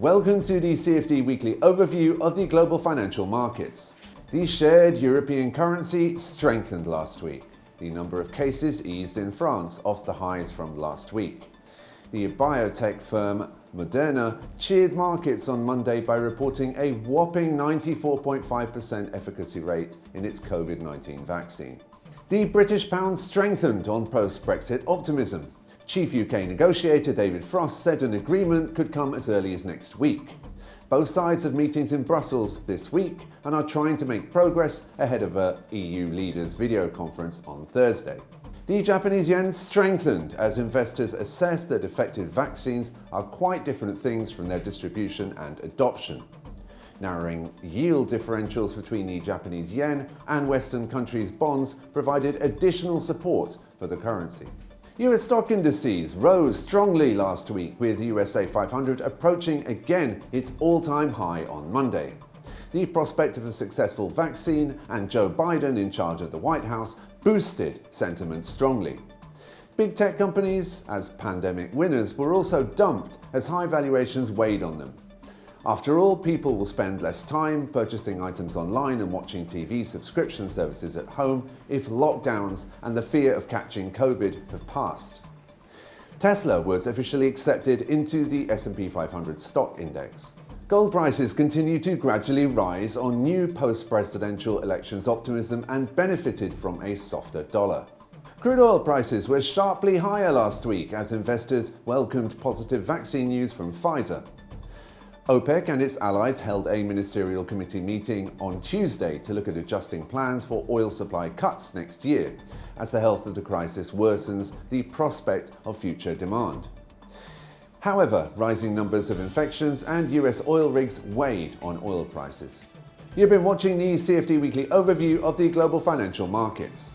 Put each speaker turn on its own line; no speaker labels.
Welcome to the CFD weekly overview of the global financial markets. The shared European currency strengthened last week. The number of cases eased in France off the highs from last week. The biotech firm Moderna cheered markets on Monday by reporting a whopping 94.5% efficacy rate in its COVID-19 vaccine. The British pound strengthened on post-Brexit optimism. Chief UK negotiator David Frost said an agreement could come as early as next week. Both sides have meetings in Brussels this week and are trying to make progress ahead of a EU leaders video conference on Thursday. The Japanese yen strengthened as investors assess that effective vaccines are quite different things from their distribution and adoption. Narrowing yield differentials between the Japanese yen and Western countries' bonds provided additional support for the currency. US stock indices rose strongly last week, with the USA 500 approaching again its all-time high on Monday. The prospect of a successful vaccine and Joe Biden in charge of the White House boosted sentiment strongly. Big tech companies, as pandemic winners, were also dumped as high valuations weighed on them. After all, people will spend less time purchasing items online and watching TV subscription services at home if lockdowns and the fear of catching COVID have passed. Tesla was officially accepted into the S&P 500 stock index. Gold prices continue to gradually rise on new post-presidential elections optimism and benefited from a softer dollar. Crude oil prices were sharply higher last week as investors welcomed positive vaccine news from Pfizer. OPEC and its allies held a ministerial committee meeting on Tuesday to look at adjusting plans for oil supply cuts next year, as the health of the crisis worsens the prospect of future demand. However, rising numbers of infections and US oil rigs weighed on oil prices. You've been watching the CFD Weekly overview of the global financial markets.